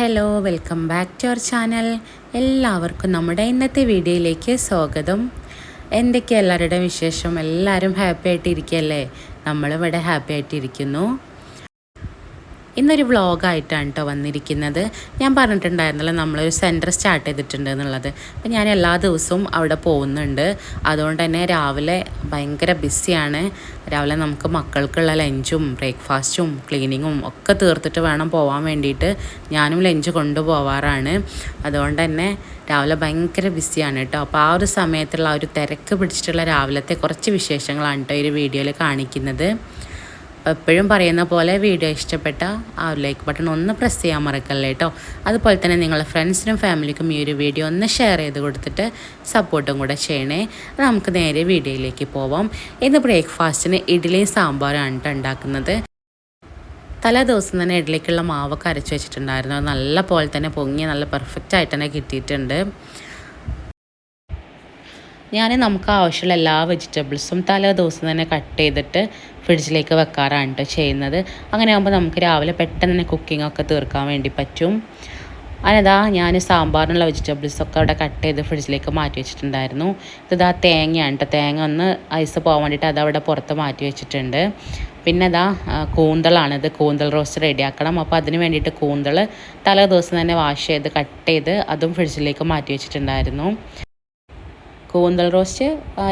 Hello welcome back to our channel. എല്ലാവർക്കും നമ്മുടെ ഇന്നത്തെ വീഡിയോയിലേക്ക് സ്വാഗതം. എന്തൊക്കെ എല്ലാവരുടെയും വിശേഷം? എല്ലാവരും ഹാപ്പി ആയിട്ടിരിക്കുകയല്ലേ? നമ്മളിവിടെ ഹാപ്പി ആയിട്ടിരിക്കുന്നു. ഇന്നൊരു വ്ളോഗായിട്ടാണ് കേട്ടോ വന്നിരിക്കുന്നത്. ഞാൻ പറഞ്ഞിട്ടുണ്ടായിരുന്നല്ലോ നമ്മളൊരു സെൻറ്റർ സ്റ്റാർട്ട് ചെയ്തിട്ടുണ്ട് എന്നുള്ളത്. അപ്പം ഞാൻ എല്ലാ ദിവസവും അവിടെ പോകുന്നുണ്ട്. അതുകൊണ്ട് തന്നെ രാവിലെ ഭയങ്കര ബിസിയാണ്. രാവിലെ നമുക്ക് മക്കൾക്കുള്ള ലഞ്ചും ബ്രേക്ക്ഫാസ്റ്റും ക്ലീനിങ്ങും ഒക്കെ തീർത്തിട്ട് വേണം പോകാൻ വേണ്ടിയിട്ട്. ഞാനും ലഞ്ച് കൊണ്ടുപോവാറാണ്. അതുകൊണ്ട് തന്നെ രാവിലെ ഭയങ്കര ബിസിയാണ് കേട്ടോ. അപ്പോൾ ആ ഒരു സമയത്തുള്ള ആ ഒരു തിരക്ക് പിടിച്ചിട്ടുള്ള രാവിലത്തെ കുറച്ച് വിശേഷങ്ങളാണ് കേട്ടോ ഈ ഒരു വീഡിയോയിൽ കാണിക്കുന്നത്. എപ്പോഴും പറയുന്ന പോലെ വീഡിയോ ഇഷ്ടപ്പെട്ട ആ ഒരു ലൈക്ക് ബട്ടൺ ഒന്ന് പ്രസ് ചെയ്യാൻ മറക്കല്ലേ കേട്ടോ. അതുപോലെ തന്നെ നിങ്ങളുടെ ഫ്രണ്ട്സിനും ഫാമിലിക്കും ഈ ഒരു വീഡിയോ ഒന്ന് ഷെയർ ചെയ്ത് കൊടുത്തിട്ട് സപ്പോർട്ടും കൂടെ ചെയ്യണേ. നമുക്ക് നേരെ വീഡിയോയിലേക്ക് പോവാം. ഇന്ന് ബ്രേക്ക്ഫാസ്റ്റിന് ഇഡ്ഡലിയും സാമ്പാറാണ് കേട്ടോ ഉണ്ടാക്കുന്നത്. തലേ ദിവസം തന്നെ ഇഡ്ഡലിക്കുള്ള മാവൊക്കെ അരച്ച് വെച്ചിട്ടുണ്ടായിരുന്നു. നല്ല പോലെ തന്നെ പൊങ്ങി നല്ല പെർഫെക്റ്റ് ആയിട്ട് തന്നെ കിട്ടിയിട്ടുണ്ട്. നമുക്ക് ആവശ്യമുള്ള എല്ലാ വെജിറ്റബിൾസും തലേ ദിവസം തന്നെ കട്ട് ചെയ്തിട്ട് ഫ്രിഡ്ജിലേക്ക് വെക്കാറാണ് കേട്ടോ ചെയ്യുന്നത്. അങ്ങനെ ആകുമ്പോൾ നമുക്ക് രാവിലെ പെട്ടെന്ന് തന്നെ കുക്കിങ്ങൊക്കെ തീർക്കാൻ വേണ്ടി പറ്റും. അതിനതാ ഞാൻ സാമ്പാറിനുള്ള വെജിറ്റബിൾസൊക്കെ അവിടെ കട്ട് ചെയ്ത് ഫ്രിഡ്ജിലേക്ക് മാറ്റി വെച്ചിട്ടുണ്ടായിരുന്നു. ഇതാ തേങ്ങയാണ് കേട്ടോ. തേങ്ങ ഒന്ന് ഐസ് പോകാൻ വേണ്ടിയിട്ട് അതവിടെ പുറത്ത് മാറ്റി വെച്ചിട്ടുണ്ട്. പിന്നെ കൂന്തളാണിത്. കൂന്തൽ റോസ്റ്റ് റെഡിയാക്കണം. അപ്പോൾ അതിന് വേണ്ടിയിട്ട് കൂന്തൾ തലേ ദിവസം തന്നെ വാഷ് ചെയ്ത് കട്ട് ചെയ്ത് അതും ഫ്രിഡ്ജിലേക്ക് മാറ്റി വെച്ചിട്ടുണ്ടായിരുന്നു. കൂന്തൽ റോസ്റ്റ്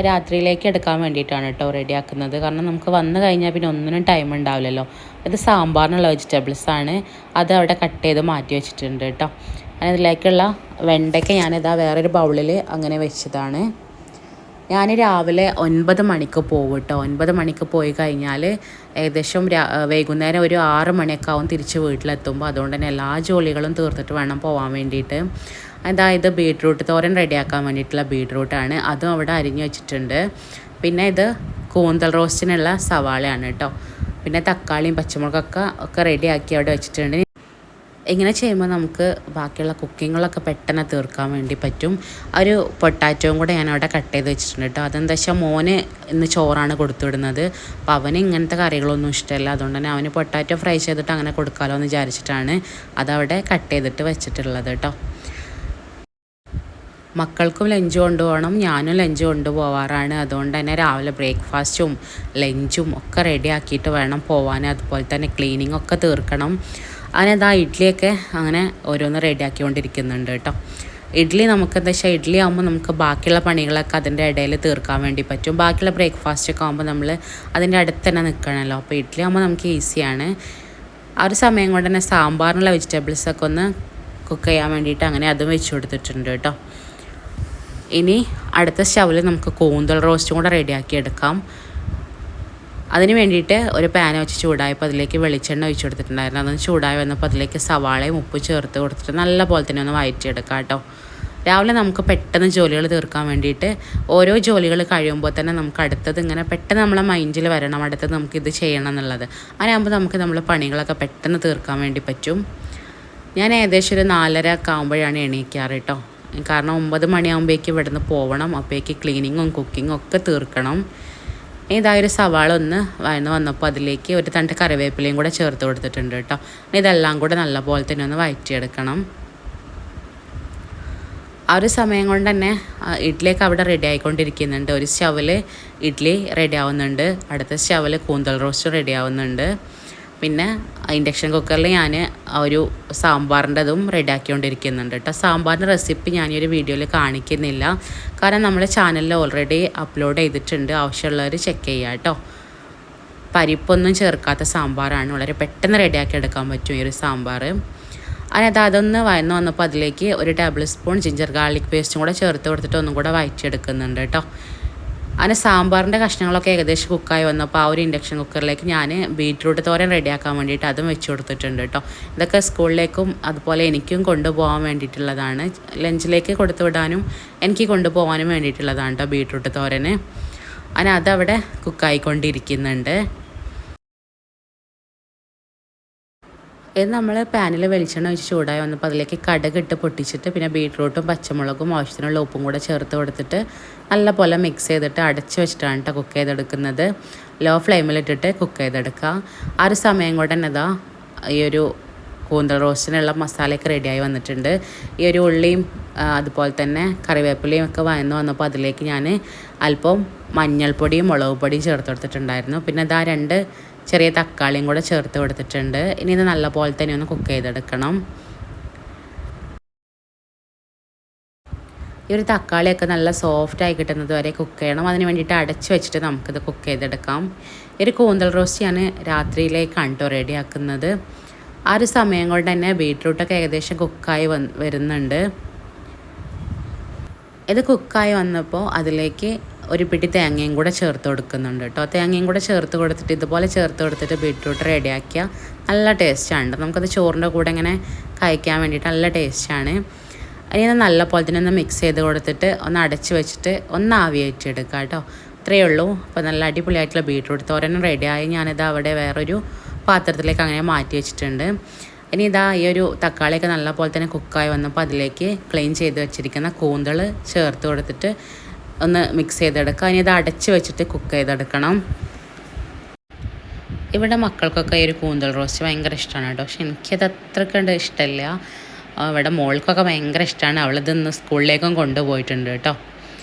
രാത്രിയിലേക്ക് എടുക്കാൻ വേണ്ടിയിട്ടാണ് കേട്ടോ റെഡിയാക്കുന്നത്. കാരണം നമുക്ക് വന്നു കഴിഞ്ഞാൽ പിന്നെ ഒന്നിനും ടൈം ഉണ്ടാവില്ലല്ലോ. ഇത് സാമ്പാറിനുള്ള വെജിറ്റബിൾസാണ്. അത് അവിടെ കട്ട് ചെയ്ത് മാറ്റി വെച്ചിട്ടുണ്ട് കേട്ടോ. അതിലേക്കുള്ള വെണ്ടയ്ക്ക ഞാനിതാ വേറൊരു ബൗളിൽ അങ്ങനെ വെച്ചതാണ്. ഞാൻ രാവിലെ 9 മണിക്ക് പോകും കേട്ടോ. 9 മണിക്ക് പോയി കഴിഞ്ഞാൽ ഏകദേശം വൈകുന്നേരം ഒരു 6 മണിയൊക്കെ ആവും തിരിച്ച് വീട്ടിലെത്തുമ്പോൾ. അതുകൊണ്ട് തന്നെ എല്ലാ ജോലികളും തീർത്തിട്ട് വേണം പോകാൻ വേണ്ടിയിട്ട്. അതായത് ബീട്രൂട്ട് തോരൻ റെഡിയാക്കാൻ വേണ്ടിയിട്ടുള്ള ബീട്രൂട്ടാണ്. അതും അവിടെ അരിഞ്ഞു വെച്ചിട്ടുണ്ട്. പിന്നെ ഇത് കൂന്തൽ റോസ്റ്റിനുള്ള സവാളയാണ് കേട്ടോ. പിന്നെ തക്കാളിയും പച്ചമുളകൊക്കെ റെഡിയാക്കി അവിടെ വെച്ചിട്ടുണ്ട്. ഇങ്ങനെ ചെയ്യുമ്പോൾ നമുക്ക് ബാക്കിയുള്ള കുക്കിങ്ങുകളൊക്കെ പെട്ടെന്ന് തീർക്കാൻ വേണ്ടി പറ്റും. ഒരു പൊട്ടാറ്റോയും കൂടെ ഞാൻ അവിടെ കട്ട് ചെയ്ത് വെച്ചിട്ടുണ്ട് കേട്ടോ. അതെന്താ വെച്ചാൽ മോന് ഇന്ന് ചോറാണ് കൊടുത്തുവിടുന്നത്. അപ്പോൾ അവന് ഇങ്ങനത്തെ കറികളൊന്നും ഇഷ്ടമല്ല. അതുകൊണ്ട് തന്നെ അവന് പൊട്ടാറ്റോ ഫ്രൈ ചെയ്തിട്ട് അങ്ങനെ കൊടുക്കാമല്ലോ എന്ന് വിചാരിച്ചിട്ടാണ് അതവിടെ കട്ട് ചെയ്തിട്ട് വെച്ചിട്ടുള്ളത് കേട്ടോ. മക്കൾക്കും ലഞ്ച് കൊണ്ടുപോകണം, ഞാനും ലഞ്ച് കൊണ്ടുപോകാറാണ്. അതുകൊണ്ട് തന്നെ രാവിലെ ബ്രേക്ക്ഫാസ്റ്റും ലഞ്ചും ഒക്കെ റെഡി ആക്കിയിട്ട് വേണം പോകാൻ. അതുപോലെ തന്നെ ക്ലീനിങ് ഒക്കെ തീർക്കണം. അങ്ങനെ ഇഡ്ഡലിയൊക്കെ അങ്ങനെ ഓരോന്ന് റെഡി ആക്കിക്കൊണ്ടിരിക്കുന്നുണ്ട് കേട്ടോ. ഇഡ്ഡലി നമുക്ക് എന്താ വെച്ചാൽ ഇഡ്ഡലി ആകുമ്പോൾ നമുക്ക് ബാക്കിയുള്ള പണികളൊക്കെ അതിൻ്റെ ഇടയിൽ തീർക്കാൻ വേണ്ടി പറ്റും. ബാക്കിയുള്ള ബ്രേക്ക്ഫാസ്റ്റൊക്കെ ആകുമ്പോൾ നമ്മൾ അതിൻ്റെ അടുത്ത് തന്നെ നിൽക്കണമല്ലോ. അപ്പോൾ ഇഡ്ഡലി ആകുമ്പോൾ നമുക്ക് ഈസിയാണ്. ആ ഒരു സമയം കൊണ്ട് തന്നെ സാമ്പാറിനുള്ള വെജിറ്റബിൾസൊക്കെ ഒന്ന് കുക്ക് ചെയ്യാൻ വേണ്ടിയിട്ട് അങ്ങനെ അതും വെച്ച് കൊടുത്തിട്ടുണ്ട് കേട്ടോ. ഇനി അടുത്ത സ്റ്റൗവിൽ നമുക്ക് കൂന്തൽ റോസ്റ്റും കൂടെ റെഡിയാക്കി എടുക്കാം. അതിന് വേണ്ടിയിട്ട് ഒരു പാൻ വെച്ച് ചൂടായപ്പോൾ അതിലേക്ക് വെളിച്ചെണ്ണ ഒഴിച്ച് കൊടുത്തിട്ടുണ്ടായിരുന്നു. അതൊന്ന് ചൂടായി വന്നപ്പോൾ അതിലേക്ക് സവാളയും ഉപ്പ് ചേർത്ത് കൊടുത്തിട്ട് നല്ല പോലെ തന്നെ ഒന്ന് വഴറ്റിയെടുക്കാം കേട്ടോ. രാവിലെ നമുക്ക് പെട്ടെന്ന് ജോലികൾ തീർക്കാൻ വേണ്ടിയിട്ട് ഓരോ ജോലികൾ കഴിയുമ്പോൾ തന്നെ നമുക്ക് അടുത്തത് ഇങ്ങനെ പെട്ടെന്ന് നമ്മളെ മൈൻഡിൽ വരണം, അടുത്തത് നമുക്കിത് ചെയ്യണം എന്നുള്ളത്. അങ്ങനെ ആകുമ്പോൾ നമുക്ക് നമ്മളെ പണികളൊക്കെ പെട്ടെന്ന് തീർക്കാൻ വേണ്ടി പറ്റും. ഞാൻ ഏകദേശം ഒരു 4:30 ഒക്കെ ആകുമ്പോഴാണ് എണീക്കാറ് കേട്ടോ. കാരണം 9 മണിയാകുമ്പോഴേക്ക് ഇവിടെ നിന്ന് പോകണം. അപ്പോഴേക്ക് ക്ലീനിങ്ങും കുക്കിങ്ങും ഒക്കെ തീർക്കണം. ഇതായൊരു സവാള ഒന്ന് വന്നപ്പോൾ അതിലേക്ക് ഒരു തണ്ട് കറിവേപ്പിലയും കൂടെ ചേർത്ത് കൊടുത്തിട്ടുണ്ട് കേട്ടോ. ഇതെല്ലാം കൂടെ നല്ലപോലെ തന്നെ ഒന്ന് വഴറ്റിയെടുക്കണം. ആ ഒരു സമയം കൊണ്ട് തന്നെ ഇഡ്ഡലിയൊക്കെ അവിടെ റെഡി ആയിക്കൊണ്ടിരിക്കുന്നുണ്ട്. ഒരു സ്റ്റൗവിൽ ഇഡ്ഡലി റെഡി ആവുന്നുണ്ട്, അടുത്ത സ്റ്റൗവിൽ കൂന്തൽ റോസ്റ്റ് റെഡി ആവുന്നുണ്ട്. പിന്നെ ഇൻഡക്ഷൻ കുക്കറിൽ ഞാൻ ഒരു സാമ്പാറിൻ്റെതും റെഡിയാക്കിക്കൊണ്ടിരിക്കുന്നുണ്ട് കേട്ടോ. സാമ്പാറിൻ്റെ റെസിപ്പി ഞാനൊരു വീഡിയോയിൽ കാണിക്കുന്നില്ല. കാരണം നമ്മുടെ ചാനലിൽ ഓൾറെഡി അപ്ലോഡ് ചെയ്തിട്ടുണ്ട്. ആവശ്യമുള്ളവർ ചെക്ക് ചെയ്യുക കേട്ടോ. പരിപ്പൊന്നും ചേർക്കാത്ത സാമ്പാറാണ്. വളരെ പെട്ടെന്ന് റെഡിയാക്കി എടുക്കാൻ പറ്റും ഈ ഒരു സാമ്പാർ. അതൊന്ന് വന്നപ്പോൾ അതിലേക്ക് ഒരു ടേബിൾ സ്പൂൺ ജിഞ്ചർ ഗാർലിക് പേസ്റ്റും കൂടെ ചേർത്ത് കൊടുത്തിട്ട് ഒന്നും കൂടെ വഴറ്റിയെടുക്കുന്നുണ്ട് കേട്ടോ. അങ്ങനെ സാമ്പാറിൻ്റെ കഷ്ണങ്ങളൊക്കെ ഏകദേശം കുക്കായി വന്നപ്പോൾ ആ ഒരു ഇൻഡക്ഷൻ കുക്കറിലേക്ക് ഞാൻ ബീട്രൂട്ട് തോരൻ റെഡിയാക്കാൻ വേണ്ടിയിട്ട് അതും വെച്ച് കൊടുത്തിട്ടുണ്ട് കേട്ടോ. ഇതൊക്കെ സ്കൂളിലേക്കും അതുപോലെ എനിക്കും കൊണ്ടുപോകാൻ വേണ്ടിയിട്ടുള്ളതാണ്. ലഞ്ചിലേക്ക് കൊടുത്തു വിടാനും എനിക്ക് കൊണ്ടുപോകാനും വേണ്ടിയിട്ടുള്ളതാണ് കേട്ടോ ബീട്രൂട്ട് തോരന്. അങ്ങനെ അതവിടെ കുക്കായിക്കൊണ്ടിരിക്കുന്നുണ്ട്. ഇത് നമ്മൾ പാനിൽ വെളിച്ചെണ്ണ ഒഴിച്ച് ചൂടായി വന്നപ്പോൾ അതിലേക്ക് കടുക് ഇട്ട് പൊട്ടിച്ചിട്ട് പിന്നെ ബീട്രൂട്ടും പച്ചമുളകും ആവശ്യത്തിനുള്ള ഉപ്പും കൂടെ ചേർത്ത് കൊടുത്തിട്ട് നല്ല പോലെ മിക്സ് ചെയ്തിട്ട് അടച്ച് വെച്ചിട്ടാണ് കേട്ടോ കുക്ക് ചെയ്തെടുക്കുന്നത്. ലോ ഫ്ലെയിമിലിട്ടിട്ട് കുക്ക് ചെയ്തെടുക്കുക. ആ ഒരു സമയം കൊണ്ട് തന്നെ ഈ ഒരു കൂന്തൽ റോസ്റ്റിനുള്ള മസാലയൊക്കെ റെഡിയായി വന്നിട്ടുണ്ട്. ഈ ഒരു ഉള്ളിയും അതുപോലെ തന്നെ കറിവേപ്പിലയും ഒക്കെ വഴന്ന് വന്നപ്പോൾ അതിലേക്ക് ഞാൻ അല്പം മഞ്ഞൾപ്പൊടിയും മുളക് പൊടിയും ചേർത്ത് കൊടുത്തിട്ടുണ്ടായിരുന്നു. പിന്നെ ഇതാ 2 ചെറിയ തക്കാളിയും കൂടെ ചേർത്ത് കൊടുത്തിട്ടുണ്ട്. ഇനി ഇത് നല്ലപോലെ തന്നെ ഒന്ന് കുക്ക് ചെയ്തെടുക്കണം. ഈ ഒരു തക്കാളിയൊക്കെ നല്ല സോഫ്റ്റായി കിട്ടുന്നത് വരെ കുക്ക് ചെയ്യണം. അതിന് വേണ്ടിയിട്ട് അടച്ച് വെച്ചിട്ട് നമുക്കിത് കുക്ക് ചെയ്തെടുക്കാം. ഈ ഒരു കൂന്തൽ റോസ്റ്റ് ഞാൻ രാത്രിയിലേക്കാണ് കേട്ടോ റെഡിയാക്കുന്നത്. ആ ഒരു സമയം കൊണ്ട് തന്നെ ബീട്രൂട്ടൊക്കെ ഏകദേശം കുക്കായി വരുന്നുണ്ട്. ഇത് കുക്കായി വന്നപ്പോൾ അതിലേക്ക് ഒരു പിടി തേങ്ങയും കൂടെ ചേർത്ത് കൊടുക്കുന്നുണ്ട് കേട്ടോ. തേങ്ങയും കൂടെ ചേർത്ത് കൊടുത്തിട്ട് ഇതുപോലെ ചേർത്ത് കൊടുത്തിട്ട് ബീട്രൂട്ട് റെഡിയാക്കിയാൽ നല്ല ടേസ്റ്റാണ്. നമുക്കത് ചോറിൻ്റെ കൂടെ ഇങ്ങനെ കഴിക്കാൻ വേണ്ടിയിട്ട് നല്ല ടേസ്റ്റാണ്. അതിന് നല്ല പോലെ തന്നെ ഒന്ന് മിക്സ് ചെയ്ത് കൊടുത്തിട്ട് ഒന്ന് അടച്ച് വെച്ചിട്ട് ഒന്ന് ആവിയേറ്റെടുക്കുക കേട്ടോ. ഇത്രയേ ഉള്ളൂ. അപ്പോൾ നല്ല അടിപൊളിയായിട്ടുള്ള ബീട്രൂട്ട് തോരനും റെഡിയായി. ഞാനിത് അവിടെ വേറൊരു പാത്രത്തിലേക്ക് അങ്ങനെ മാറ്റി വെച്ചിട്ടുണ്ട്. ഇനി ഇതാ ഈ ഒരു തക്കാളിയൊക്കെ നല്ല പോലെ തന്നെ കുക്കായി വന്നപ്പോൾ അതിലേക്ക് ക്ലീൻ ചെയ്ത് വെച്ചിരിക്കുന്ന കൂന്തൾ ചേർത്ത് കൊടുത്തിട്ട് ഒന്ന് മിക്സ് ചെയ്തെടുക്കുക. ഇനി ഇത് അടച്ച് വെച്ചിട്ട് കുക്ക് ചെയ്തെടുക്കണം. ഇവിടെ മക്കൾക്കൊക്കെ ഈ ഒരു കൂന്തൽ റോസ്റ്റ് ഭയങ്കര ഇഷ്ടമാണ് കേട്ടോ. പക്ഷെ എനിക്കത് അത്രയ്ക്ക് ഇഷ്ടമില്ല. ഇവിടെ മോൾക്കൊക്കെ ഭയങ്കര ഇഷ്ടമാണ്. അവളിതൊന്ന് സ്കൂളിലേക്കും കൊണ്ടുപോയിട്ടുണ്ട് കേട്ടോ.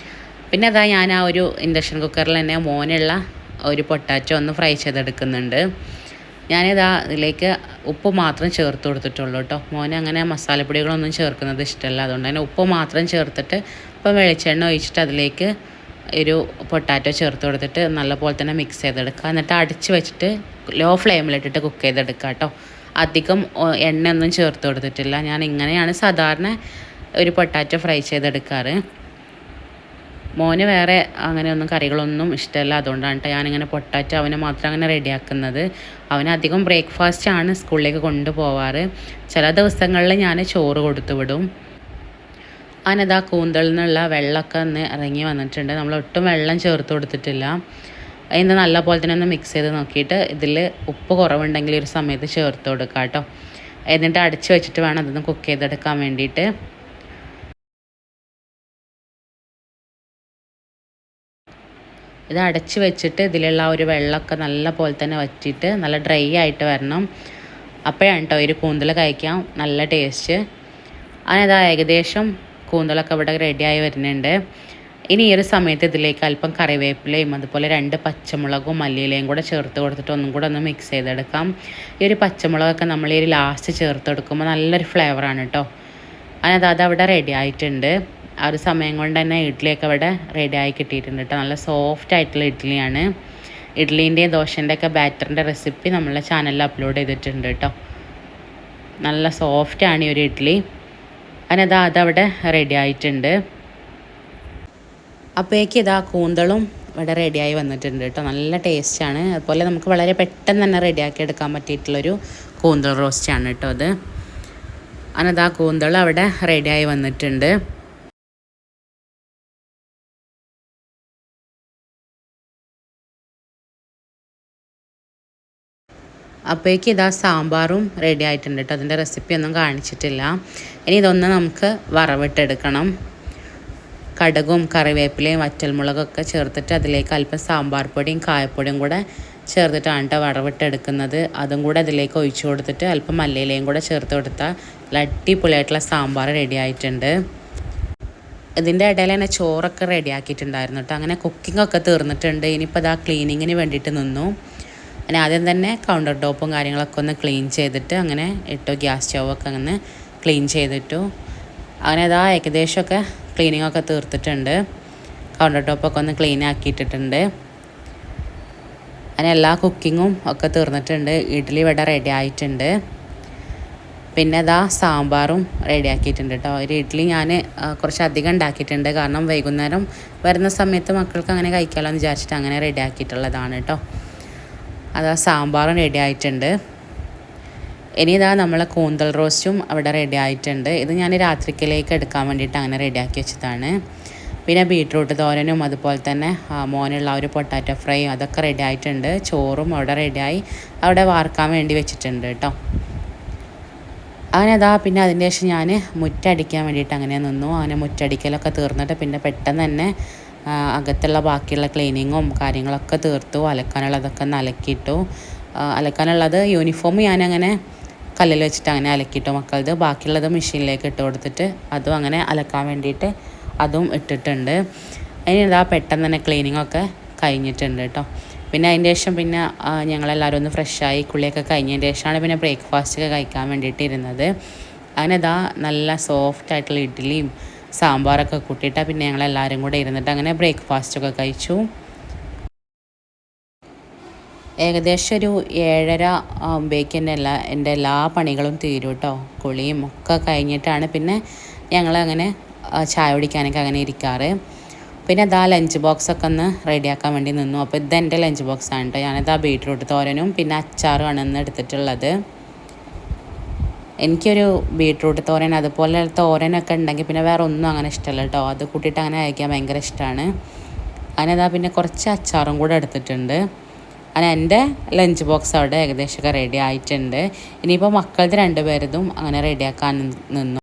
പിന്നെ അതാ ഞാൻ ആ ഒരു ഇൻഡക്ഷൻ കുക്കറിൽ തന്നെ മോനുള്ള ഒരു പൊട്ടാറ്റോ ഒന്ന് ഫ്രൈ ചെയ്തെടുക്കുന്നുണ്ട്. ഞാനിതാ ഇതിലേക്ക് ഉപ്പ് മാത്രം ചേർത്ത് കൊടുത്തിട്ടുള്ളൂ കേട്ടോ. മോന് അങ്ങനെ മസാലപ്പൊടികളൊന്നും ചേർക്കുന്നത് ഇഷ്ടമല്ല. അതുകൊണ്ട് തന്നെ ഉപ്പ് മാത്രം ചേർത്തിട്ട് ഇപ്പം വെളിച്ചെണ്ണ ഒഴിച്ചിട്ട് അതിലേക്ക് ഒരു പൊട്ടാറ്റോ ചേർത്ത് കൊടുത്തിട്ട് നല്ലപോലെ തന്നെ മിക്സ് ചെയ്തെടുക്കുക. എന്നിട്ട് അടിച്ച് വെച്ചിട്ട് ലോ ഫ്ലെയിമിലിട്ടിട്ട് കുക്ക് ചെയ്തെടുക്കുക കേട്ടോ. അധികം എണ്ണയൊന്നും ചേർത്ത് കൊടുത്തിട്ടില്ല. ഞാൻ ഇങ്ങനെയാണ് സാധാരണ ഒരു പൊട്ടാറ്റോ ഫ്രൈ ചെയ്തെടുക്കാറ്. മോന് വേറെ അങ്ങനെയൊന്നും കറികളൊന്നും ഇഷ്ടമല്ല. അതുകൊണ്ടാണ് കേട്ടോ ഞാനിങ്ങനെ പൊട്ടാറ്റോ അവന് മാത്രം അങ്ങനെ റെഡിയാക്കുന്നത്. അവനധികം ബ്രേക്ക്ഫാസ്റ്റാണ് സ്കൂളിലേക്ക് കൊണ്ടുപോവാറ്. ചില ദിവസങ്ങളിൽ ഞാൻ ചോറ് കൊടുത്തു വിടും. അവനതാ കൂന്തളിൽ നിന്നുള്ള വെള്ളമൊക്കെ ഒന്ന് ഇറങ്ങി വന്നിട്ടുണ്ട്. നമ്മൾ ഒട്ടും വെള്ളം ചേർത്ത് കൊടുത്തിട്ടില്ല. അതിന് നല്ല പോലെ തന്നെ ഒന്ന് മിക്സ് ചെയ്ത് നോക്കിയിട്ട് ഇതിൽ ഉപ്പ് കുറവുണ്ടെങ്കിൽ ഒരു സമയത്ത് ചേർത്ത് കൊടുക്കുക കേട്ടോ. എന്നിട്ട് അടച്ച് വെച്ചിട്ട് വേണം അതൊന്ന് കുക്ക് ചെയ്തെടുക്കാൻ വേണ്ടിയിട്ട്. ഇത് അടച്ച് വെച്ചിട്ട് ഇതിലുള്ള ഒരു വെള്ളമൊക്കെ നല്ല പോലെ തന്നെ വറ്റിയിട്ട് നല്ല ഡ്രൈ ആയിട്ട് വരണം. അപ്പോഴാണ് കേട്ടോ ഒരു കൂന്തൽ കഴിക്കാൻ നല്ല ടേസ്റ്റ്. അതിനതാ ഏകദേശം കൂന്തലൊക്കെ ഇവിടെ റെഡിയായി വരുന്നുണ്ട്. ഇനി ഈ ഒരു സമയത്ത് ഇതിലേക്ക് അല്പം കറിവേപ്പിലയും അതുപോലെ 2 പച്ചമുളകും മല്ലിയിലയും കൂടെ ചേർത്ത് കൊടുത്തിട്ട് ഒന്നും കൂടെ ഒന്ന് മിക്സ് ചെയ്തെടുക്കാം. ഈ ഒരു പച്ചമുളകൊക്കെ നമ്മൾ ഈ ഒരു ലാസ്റ്റ് ചേർത്ത് കൊടുക്കുമ്പോൾ നല്ലൊരു ഫ്ലേവറാണ് കേട്ടോ. അതവിടെ റെഡി ആയിട്ടുണ്ട്. ആ ഒരു സമയം കൊണ്ട് തന്നെ ഇഡ്ഡലിയൊക്കെ ഇവിടെ റെഡിയായി കിട്ടിയിട്ടുണ്ട് കേട്ടോ. നല്ല സോഫ്റ്റ് ആയിട്ടുള്ള ഇഡ്ഡലിയാണ്. ഇഡ്ഡലീൻ്റെയും ദോശൻ്റെയൊക്കെ ബാറ്ററിൻ്റെ റെസിപ്പി നമ്മളെ ചാനലിൽ അപ്ലോഡ് ചെയ്തിട്ടുണ്ട് കേട്ടോ. നല്ല സോഫ്റ്റാണ് ഈ ഒരു ഇഡ്ഡലി. അതവിടെ റെഡി ആയിട്ടുണ്ട്. അപ്പോഴേക്ക് ഇതാ കൂന്തളും ഇവിടെ റെഡിയായി വന്നിട്ടുണ്ട് കേട്ടോ. നല്ല ടേസ്റ്റാണ്. അതുപോലെ നമുക്ക് വളരെ പെട്ടെന്ന് തന്നെ റെഡിയാക്കി എടുക്കാൻ പറ്റിയിട്ടുള്ളൊരു കൂന്തൽ റോസ്റ്റാണ് കേട്ടോ അത്. അതാ കൂന്തൾ അവിടെ റെഡിയായി വന്നിട്ടുണ്ട്. അപ്പോഴേക്ക് ഇതാ സാമ്പാറും റെഡി ആയിട്ടുണ്ട് കേട്ടോ. അതിൻ്റെ റെസിപ്പി ഒന്നും കാണിച്ചിട്ടില്ല. ഇനി ഇതൊന്ന് നമുക്ക് വറവിട്ടെടുക്കണം. കടുകും കറിവേപ്പിലയും വറ്റൽമുളകൊക്കെ ചേർത്തിട്ട് അതിലേക്ക് അല്പം സാമ്പാർ പൊടിയും കായപ്പൊടിയും കൂടെ ചേർത്തിട്ടാണ് കേട്ടോ വറവിട്ടെടുക്കുന്നത്. അതും കൂടെ അതിലേക്ക് ഒഴിച്ചു കൊടുത്തിട്ട് അല്പം മല്ലിയിലയും കൂടെ ചേർത്ത് കൊടുത്താൽ നല്ല അടിപൊളിയായിട്ടുള്ള സാമ്പാർ റെഡി ആയിട്ടുണ്ട്. ഇതിൻ്റെ ഇടയിൽ തന്നെ ചോറൊക്കെ റെഡിയാക്കിയിട്ടുണ്ടായിരുന്നു കേട്ടോ. അങ്ങനെ കുക്കിങ്ങൊക്കെ തീർന്നിട്ടുണ്ട്. ഇനിയിപ്പോൾ അതാ ക്ലീനിങ്ങിന് വേണ്ടിയിട്ട് നിന്നു. അങ്ങനെ ആദ്യം തന്നെ കൗണ്ടർ ടോപ്പും കാര്യങ്ങളൊക്കെ ഒന്ന് ക്ലീൻ ചെയ്തിട്ട് അങ്ങനെ ഇട്ടു. ഗ്യാസ് സ്റ്റൗവൊക്കെ അങ്ങനെ ക്ലീൻ ചെയ്തിട്ടു. അങ്ങനെ അതാ ഏകദേശമൊക്കെ ക്ലീനിങ്ങൊക്കെ തീർത്തിട്ടുണ്ട്. കൗണ്ടർ ടോപ്പൊക്കെ ഒന്ന് ക്ലീൻ ആക്കിയിട്ടിട്ടുണ്ട്. അങ്ങനെ എല്ലാ കുക്കിങ്ങും ഒക്കെ തീർന്നിട്ടുണ്ട്. ഇഡ്ഡലി ഇവിടെ റെഡി ആയിട്ടുണ്ട്. പിന്നെ അതാ സാമ്പാറും റെഡി ആക്കിയിട്ടുണ്ട് കേട്ടോ. ഒരു ഇഡ്ഡലി ഞാൻ കുറച്ചധികം ഉണ്ടാക്കിയിട്ടുണ്ട്. കാരണം വൈകുന്നേരം വരുന്ന സമയത്ത് മക്കൾക്ക് അങ്ങനെ കഴിക്കാമല്ലോ എന്ന് വിചാരിച്ചിട്ട് അങ്ങനെ റെഡി ആക്കിയിട്ടുള്ളതാണ് കേട്ടോ. അതാ സാമ്പാറും റെഡി ആയിട്ടുണ്ട്. ഇനി ഇതാ നമ്മളെ കൂന്തൽ റോസ്റ്റും അവിടെ റെഡി ആയിട്ടുണ്ട്. ഇത് ഞാൻ രാത്രിക്കലേക്ക് എടുക്കാൻ വേണ്ടിയിട്ട് അങ്ങനെ റെഡിയാക്കി വെച്ചതാണ്. പിന്നെ ബീട്രൂട്ട് തോരനും അതുപോലെ തന്നെ മോനുള്ള ഒരു പൊട്ടാറ്റോ ഫ്രൈ അതൊക്കെ റെഡി ആയിട്ടുണ്ട്. ചോറും അവിടെ റെഡിയായി അവിടെ വാർക്കാൻ വേണ്ടി വെച്ചിട്ടുണ്ട് കേട്ടോ. അങ്ങനെ അതാ പിന്നെ അതിൻ്റെ ശേഷം ഞാൻ മുറ്റടിക്കാൻ വേണ്ടിയിട്ട് അങ്ങനെ നിന്നു. അങ്ങനെ മുറ്റടിക്കലൊക്കെ തീർന്നിട്ട് പിന്നെ പെട്ടെന്ന് തന്നെ അകത്തുള്ള ബാക്കിയുള്ള ക്ലീനിങ്ങും കാര്യങ്ങളൊക്കെ തീർത്തു. അലക്കാനുള്ളതൊക്കെ ഒന്ന് അലക്കിയിട്ടു. അലക്കാനുള്ളത് യൂണിഫോം ഞാനങ്ങനെ കല്ലിൽ വെച്ചിട്ട് അങ്ങനെ അലക്കിയിട്ട് മക്കളത്. ബാക്കിയുള്ളത് മെഷീനിലേക്ക് ഇട്ട് കൊടുത്തിട്ട് അതും അങ്ങനെ അലക്കാൻ വേണ്ടിയിട്ട് അതും ഇട്ടിട്ടുണ്ട്. ഇനി ഇതാ പെട്ടെന്ന് തന്നെ ക്ലീനിങ്ങൊക്കെ കഴിഞ്ഞിട്ടുണ്ട് കേട്ടോ. പിന്നെ അതിൻ്റെ ശേഷം പിന്നെ ഞങ്ങളെല്ലാവരും ഒന്ന് ഫ്രഷായി കുളിയൊക്കെ കഴിഞ്ഞതിൻ്റെ ശേഷമാണ് പിന്നെ ബ്രേക്ക്ഫാസ്റ്റൊക്കെ കഴിക്കാൻ വേണ്ടിയിട്ട് ഇരുന്നത്. അങ്ങനെ ഇതാ നല്ല സോഫ്റ്റ് ആയിട്ടുള്ള ഇഡ്ഡലിയും സാമ്പാറൊക്കെ കൂട്ടിയിട്ടാണ് പിന്നെ ഞങ്ങളെല്ലാവരും കൂടെ ഇരുന്നിട്ട് അങ്ങനെ ബ്രേക്ക്ഫാസ്റ്റൊക്കെ കഴിച്ചു. ഏകദേശം ഒരു 7:30 ആകുമ്പോഴേക്കും എൻ്റെ എല്ലാ പണികളും തീരും കേട്ടോ. കുളിയും ഒക്കെ കഴിഞ്ഞിട്ടാണ് പിന്നെ ഞങ്ങളങ്ങനെ ചായ കുടിക്കാനൊക്കെ അങ്ങനെ ഇരിക്കാറ്. പിന്നെ അതാ ലഞ്ച് ബോക്സൊക്കെ ഒന്ന് റെഡിയാക്കാൻ വേണ്ടി നിന്നു. അപ്പോൾ ഇതെൻ്റെ ലഞ്ച് ബോക്സാണ് കേട്ടോ. ഞാനിതാ ബീട്രൂട്ട് തോരനും പിന്നെ അച്ചാറുമാണ് ഇന്ന് എടുത്തിട്ടുള്ളത്. എനിക്കൊരു ബീട്രൂട്ട് തോരൻ അതുപോലെ തോരനൊക്കെ ഉണ്ടെങ്കിൽ പിന്നെ വേറെ ഒന്നും അങ്ങനെ ഇഷ്ടമല്ല കേട്ടോ. അത് കൂട്ടിയിട്ട് അങ്ങനെ കഴിക്കാൻ ഭയങ്കര ഇഷ്ടമാണ്. അതിനതാ പിന്നെ കുറച്ച് അച്ചാറും കൂടെ എടുത്തിട്ടുണ്ട്. അങ്ങനെ എൻ്റെ ലഞ്ച് ബോക്സ് അവിടെ ഏകദേശമൊക്കെ റെഡി ആയിട്ടുണ്ട്. ഇനിയിപ്പോൾ മക്കളുടെ 2 പേരതും അങ്ങനെ റെഡിയാക്കാൻ നിന്നു.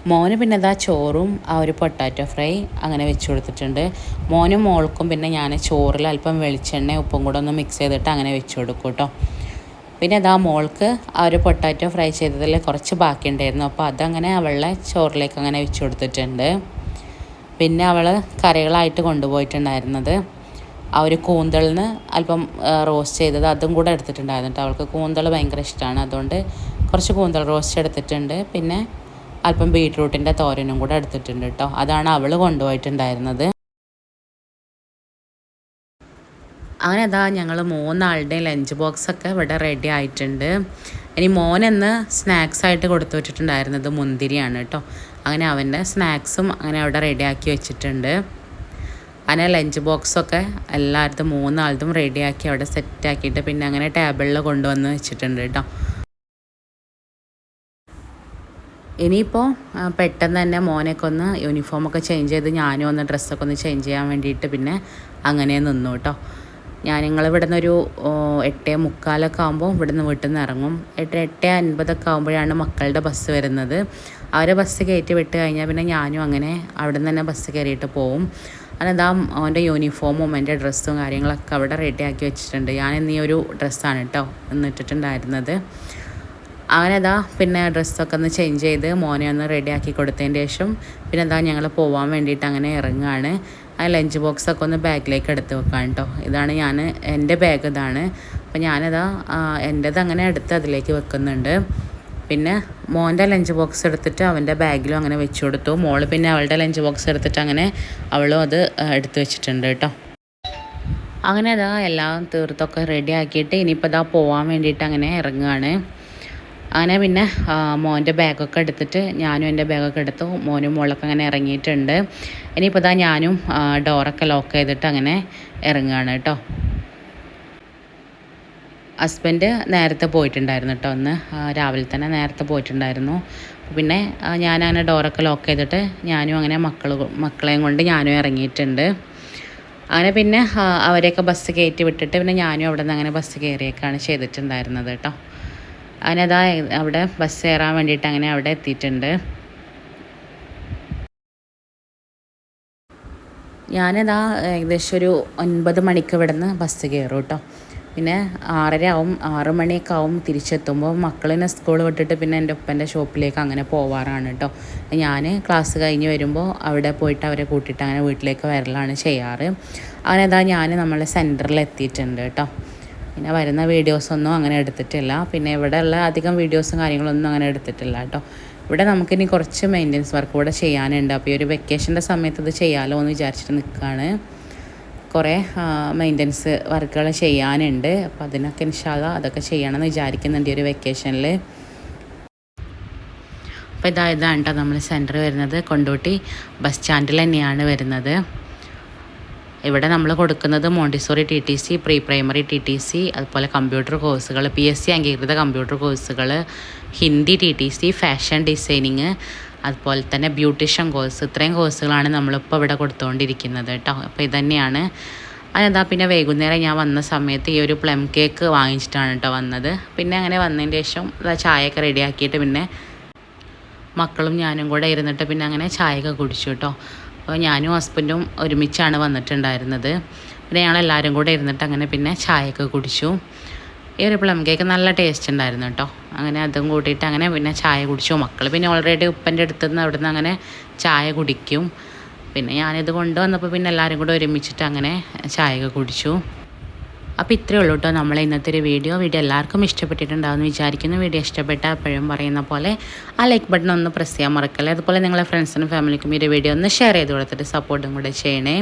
മോന് പിന്നെ ഇതാ ചോറും ആ ഒരു പൊട്ടാറ്റോ ഫ്രൈ അങ്ങനെ വെച്ച് കൊടുത്തിട്ടുണ്ട്. മോനും മോൾക്കും പിന്നെ ഞാൻ ചോറിൽ അല്പം വെളിച്ചെണ്ണ ഉപ്പും കൂടെ ഒന്ന് മിക്സ് ചെയ്തിട്ട് അങ്ങനെ വെച്ച് കൊടുക്കും കേട്ടോ. പിന്നെ ഇതാ മോൾക്ക് ആ ഒരു പൊട്ടാറ്റോ ഫ്രൈ ചെയ്തതിൽ കുറച്ച് ബാക്കി ഉണ്ടായിരുന്നു. അപ്പോൾ അതങ്ങനെ അവളുടെ ചോറിലേക്ക് അങ്ങനെ വെച്ച് കൊടുത്തിട്ടുണ്ട്. പിന്നെ അവൾ കറികളായിട്ട് കൊണ്ടുപോയിട്ടുണ്ടായിരുന്നത് ആ ഒരു കൂന്തളിന് അല്പം റോസ്റ്റ് ചെയ്തത് അതും കൂടെ എടുത്തിട്ടുണ്ടായിരുന്നു കേട്ടോ. അവൾക്ക് കൂന്തൾ ഭയങ്കര ഇഷ്ടമാണ്. അതുകൊണ്ട് കുറച്ച് കൂന്തൾ റോസ്റ്റ് എടുത്തിട്ടുണ്ട്. പിന്നെ അല്പം ബീട്രൂട്ടിൻ്റെ തോരനും കൂടെ എടുത്തിട്ടുണ്ട് കേട്ടോ. അതാണ് അവൾ കൊണ്ടുപോയിട്ടുണ്ടായിരുന്നത്. അങ്ങനെ അതാ ഞങ്ങൾ 3 ആളുടെയും ലഞ്ച് ബോക്സൊക്കെ ഇവിടെ റെഡി ആയിട്ടുണ്ട്. ഇനി മോനെന്ന് സ്നാക്സായിട്ട് കൊടുത്തു വെച്ചിട്ടുണ്ടായിരുന്നത് മുന്തിരിയാണ് കേട്ടോ. അങ്ങനെ അവൻ്റെ സ്നാക്സും അങ്ങനെ അവിടെ റെഡിയാക്കി വെച്ചിട്ടുണ്ട്. അങ്ങനെ ലഞ്ച് ബോക്സൊക്കെ എല്ലായിടത്തും 3 ആളും റെഡിയാക്കി അവിടെ സെറ്റാക്കിയിട്ട് പിന്നെ അങ്ങനെ ടേബിളിൽ കൊണ്ടുവന്ന് വെച്ചിട്ടുണ്ട് കേട്ടോ. ഇനിയിപ്പോൾ പെട്ടെന്ന് തന്നെ മോനൊക്കെ ഒന്ന് യൂണിഫോമൊക്കെ ചേഞ്ച് ചെയ്ത് ഞാനും ഒന്ന് ഡ്രസ്സൊക്കെ ഒന്ന് ചേഞ്ച് ചെയ്യാൻ വേണ്ടിയിട്ട് പിന്നെ അങ്ങനെ നിന്നു കേട്ടോ. ഞങ്ങളിവിടെ നിന്നൊരു 8:45 ആകുമ്പോൾ ഇവിടെ നിന്ന് വീട്ടിൽ നിന്ന് ഇറങ്ങും. 8:50 ആകുമ്പോഴാണ് മക്കളുടെ ബസ് വരുന്നത്. അവരെ ബസ് കയറ്റി വിട്ട് കഴിഞ്ഞാൽ പിന്നെ ഞാനും അങ്ങനെ അവിടെ നിന്ന് തന്നെ ബസ് കയറിയിട്ട് പോവും. അതെന്താ അവൻ്റെ യൂണിഫോമും എൻ്റെ ഡ്രസ്സും കാര്യങ്ങളൊക്കെ അവിടെ റെഡിയാക്കി വെച്ചിട്ടുണ്ട്. ഞാൻ ഇന്നീ ഒരു ഡ്രസ്സാണ് കേട്ടോ ഇന്നിട്ടിട്ടുണ്ടായിരുന്നത്. അങ്ങനെ അതാ പിന്നെ ഡ്രസ്സൊക്കെ ഒന്ന് ചേഞ്ച് ചെയ്ത് മോനെ ഒന്ന് റെഡിയാക്കി കൊടുത്തതിന് ശേഷം പിന്നെ എന്താ ഞങ്ങൾ പോകാൻ വേണ്ടിയിട്ട് അങ്ങനെ ഇറങ്ങുകയാണ്. ആ ലഞ്ച് ബോക്സൊക്കെ ഒന്ന് ബാഗിലേക്ക് എടുത്ത് വെക്കാം കേട്ടോ. ഇതാണ് എൻ്റെ ബാഗ് ഇതാണ്. അപ്പോൾ ഞാനതാ എൻ്റേത് അങ്ങനെ എടുത്ത് അതിലേക്ക് വെക്കുന്നുണ്ട്. പിന്നെ മോൻ്റെ ലഞ്ച് ബോക്സ് എടുത്തിട്ട് അവൻ്റെ ബാഗിലും അങ്ങനെ വെച്ച് കൊടുത്തു. മോള് പിന്നെ അവളുടെ ലഞ്ച് ബോക്സ് എടുത്തിട്ട് അങ്ങനെ അവളും അത് എടുത്ത് വെച്ചിട്ടുണ്ട് കേട്ടോ. അങ്ങനെ അതാ എല്ലാം തീർത്തൊക്കെ റെഡി ആക്കിയിട്ട് ഇനിയിപ്പോൾ ഇതാ പോകാൻ വേണ്ടിയിട്ട് അങ്ങനെ ഇറങ്ങുകയാണ്. അങ്ങനെ പിന്നെ മോൻ്റെ ബാഗൊക്കെ എടുത്തിട്ട് ഞാനും എൻ്റെ ബാഗൊക്കെ എടുത്തു. മോനും മോളൊക്കെ അങ്ങനെ ഇറങ്ങിയിട്ടുണ്ട്. ഇനിയിപ്പോൾ ഇതാ ഞാനും ഡോറൊക്കെ ലോക്ക് ചെയ്തിട്ട് അങ്ങനെ ഇറങ്ങുകയാണ് കേട്ടോ. ഹസ്ബൻഡ് നേരത്തെ പോയിട്ടുണ്ടായിരുന്നു കേട്ടോ. ഒന്ന് രാവിലെ തന്നെ നേരത്തെ പോയിട്ടുണ്ടായിരുന്നു. പിന്നെ ഞാനങ്ങനെ ഡോറൊക്കെ ലോക്ക് ചെയ്തിട്ട് ഞാനും അങ്ങനെ മക്കളെയും കൊണ്ട് ഞാനും ഇറങ്ങിയിട്ടുണ്ട്. അങ്ങനെ പിന്നെ അവരെയൊക്കെ ബസ് കയറ്റി വിട്ടിട്ട് പിന്നെ ഞാനും അവിടെ നിന്ന് അങ്ങനെ ബസ് കയറിയൊക്കെയാണ് ചെയ്തിട്ടുണ്ടായിരുന്നത് കേട്ടോ. അങ്ങനെ അതാ അവിടെ ബസ് കയറാൻ വേണ്ടിയിട്ട് അങ്ങനെ അവിടെ എത്തിയിട്ടുണ്ട്. ഞാനതാ ഏകദേശം ഒരു 9 മണിക്ക് ഇവിടെ നിന്ന് ബസ് കയറും കേട്ടോ. പിന്നെ 6:30 ആവും, 6 മണിയൊക്കെ ആവും തിരിച്ചെത്തുമ്പോൾ. മക്കളിനെ സ്കൂൾ വിട്ടിട്ട് പിന്നെ എൻ്റെ ഉപ്പൻ്റെ ഷോപ്പിലേക്ക് അങ്ങനെ പോവാറാണ് കേട്ടോ. ഞാൻ ക്ലാസ് കഴിഞ്ഞ് വരുമ്പോൾ അവിടെ പോയിട്ട് അവരെ കൂട്ടിയിട്ട് അങ്ങനെ വീട്ടിലേക്ക് വരലാണ് ചെയ്യാറ്. അങ്ങനെ അതാ ഞാൻ നമ്മളെ സെൻറ്ററിൽ എത്തിയിട്ടുണ്ട് കേട്ടോ. പിന്നെ വരുന്ന വീഡിയോസൊന്നും അങ്ങനെ എടുത്തിട്ടില്ല. പിന്നെ ഇവിടെയുള്ള അധികം വീഡിയോസും കാര്യങ്ങളൊന്നും അങ്ങനെ എടുത്തിട്ടില്ല കേട്ടോ. ഇവിടെ നമുക്കിനി കുറച്ച് മെയിൻ്റനൻസ് വർക്ക് കൂടെ ചെയ്യാനുണ്ട്. അപ്പോൾ ഈ ഒരു വെക്കേഷൻ്റെ സമയത്ത് ഇത് ചെയ്യാമല്ലോ എന്ന് വിചാരിച്ചിട്ട് നിൽക്കുകയാണ്. കുറേ മെയിൻ്റനൻസ് വർക്കുകൾ ചെയ്യാനുണ്ട്. അപ്പോൾ അതിനൊക്കെ ഇൻഷാ അല്ലാഹ് അതൊക്കെ ചെയ്യണമെന്ന് വിചാരിക്കുന്നുണ്ട് ഈ ഒരു വെക്കേഷനിൽ. അപ്പോൾ ഇതാണ് കേട്ടോ നമ്മൾ സെൻറ്റർ വരുന്നത്. കൊണ്ടോട്ടി ബസ് സ്റ്റാൻഡിൽ തന്നെയാണ് വരുന്നത്. ഇവിടെ നമ്മൾ കൊടുക്കുന്നത് Montessori TTC, pre primary TTC, അതുപോലെ കമ്പ്യൂട്ടർ കോഴ്സുകൾ, PSC അംഗീകൃത കമ്പ്യൂട്ടർ കോഴ്സുകൾ, ഹിന്ദി TTC, ഫാഷൻ ഡിസൈനിങ്, അതുപോലെ തന്നെ ബ്യൂട്ടീഷ്യൻ കോഴ്സ്. ഇത്രയും കോഴ്സുകളാണ് നമ്മളിപ്പോൾ ഇവിടെ കൊടുത്തുകൊണ്ടിരിക്കുന്നത് കേട്ടോ. അപ്പോൾ ഇതുതന്നെയാണ്. അതെന്താ പിന്നെ വൈകുന്നേരം ഞാൻ വന്ന സമയത്ത് ഈ ഒരു പ്ലം കേക്ക് വാങ്ങിച്ചിട്ടാണ് കേട്ടോ വന്നത്. പിന്നെ അങ്ങനെ വന്നതിന് ശേഷം ചായയൊക്കെ റെഡിയാക്കിയിട്ട് പിന്നെ മക്കളും ഞാനും കൂടെ ഇരുന്നിട്ട് പിന്നെ അങ്ങനെ ചായയൊക്കെ കുടിച്ചു കേട്ടോ. അപ്പോൾ ഞാനും ഹസ്ബൻഡും ഒരുമിച്ചാണ് വന്നിട്ടുണ്ടായിരുന്നത്. പിന്നെ ഞങ്ങളെല്ലാവരും കൂടെ ഇരുന്നിട്ട് അങ്ങനെ പിന്നെ ചായയൊക്കെ കുടിച്ചു. ഈ ഒരു പ്ലം കേക്ക് നല്ല ടേസ്റ്റ് ഉണ്ടായിരുന്നു കേട്ടോ. അങ്ങനെ അതും കൂട്ടിയിട്ട് അങ്ങനെ പിന്നെ ചായ കുടിച്ചു. മക്കൾ പിന്നെ ഓൾറെഡി ഉപ്പൻ്റെ അടുത്ത് നിന്ന് അവിടെ നിന്ന് അങ്ങനെ ചായ കുടിക്കും. പിന്നെ ഞാനിത് കൊണ്ടുവന്നപ്പോൾ പിന്നെ എല്ലാവരും കൂടെ ഒരുമിച്ചിട്ട് അങ്ങനെ ചായയൊക്കെ കുടിച്ചു. അപ്പോൾ ഇത്രയേ ഉള്ളൂ കേട്ടോ നമ്മളെ ഇന്നത്തെ ഒരു വീഡിയോ എല്ലാവർക്കും ഇഷ്ടപ്പെട്ടിട്ടുണ്ടാവുമെന്ന് വിചാരിക്കുന്നു. വീഡിയോ ഇഷ്ടപ്പെട്ടാൽ എപ്പോഴും പറയുന്ന പോലെ ആ ലൈക്ക് ബട്ടൺ ഒന്ന് പ്രസ് ചെയ്യാൻ മറക്കല്ലേ. അതുപോലെ നിങ്ങളെ ഫ്രണ്ട്സിനും ഫാമിലിക്കും ഈ ഒരു വീഡിയോ ഒന്ന് ഷെയർ ചെയ്ത് കൊടുത്തിട്ട് സപ്പോർട്ടും കൂടെ ചെയ്യണേ.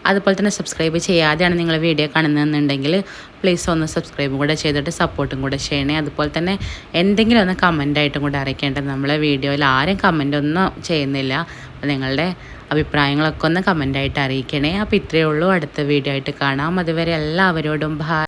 അതുപോലെ തന്നെ സബ്സ്ക്രൈബ് ചെയ്യാതെയാണ് നിങ്ങൾ വീഡിയോ കാണുന്നതെന്നുണ്ടെങ്കിൽ പ്ലീസ് ഒന്ന് സബ്സ്ക്രൈബും കൂടെ ചെയ്തിട്ട് സപ്പോർട്ടും കൂടെ ചെയ്യണേ. അതുപോലെ തന്നെ എന്തെങ്കിലും ഒന്ന് കമൻറ്റായിട്ടും കൂടെ അറിയിക്കേണ്ടത്. നമ്മളെ വീഡിയോയിൽ ആരും കമൻ്റ് ഒന്നും ചെയ്യുന്നില്ല. അപ്പോൾ നിങ്ങളുടെ അഭിപ്രായങ്ങളൊക്കെ ഒന്ന് കമൻ്റായിട്ട് അറിയിക്കണേ. അപ്പോൾ ഇത്രയേ ഉള്ളൂ. അടുത്ത വീഡിയോ ആയിട്ട് കാണാം. അതുവരെ എല്ലാവരോടും ബൈ.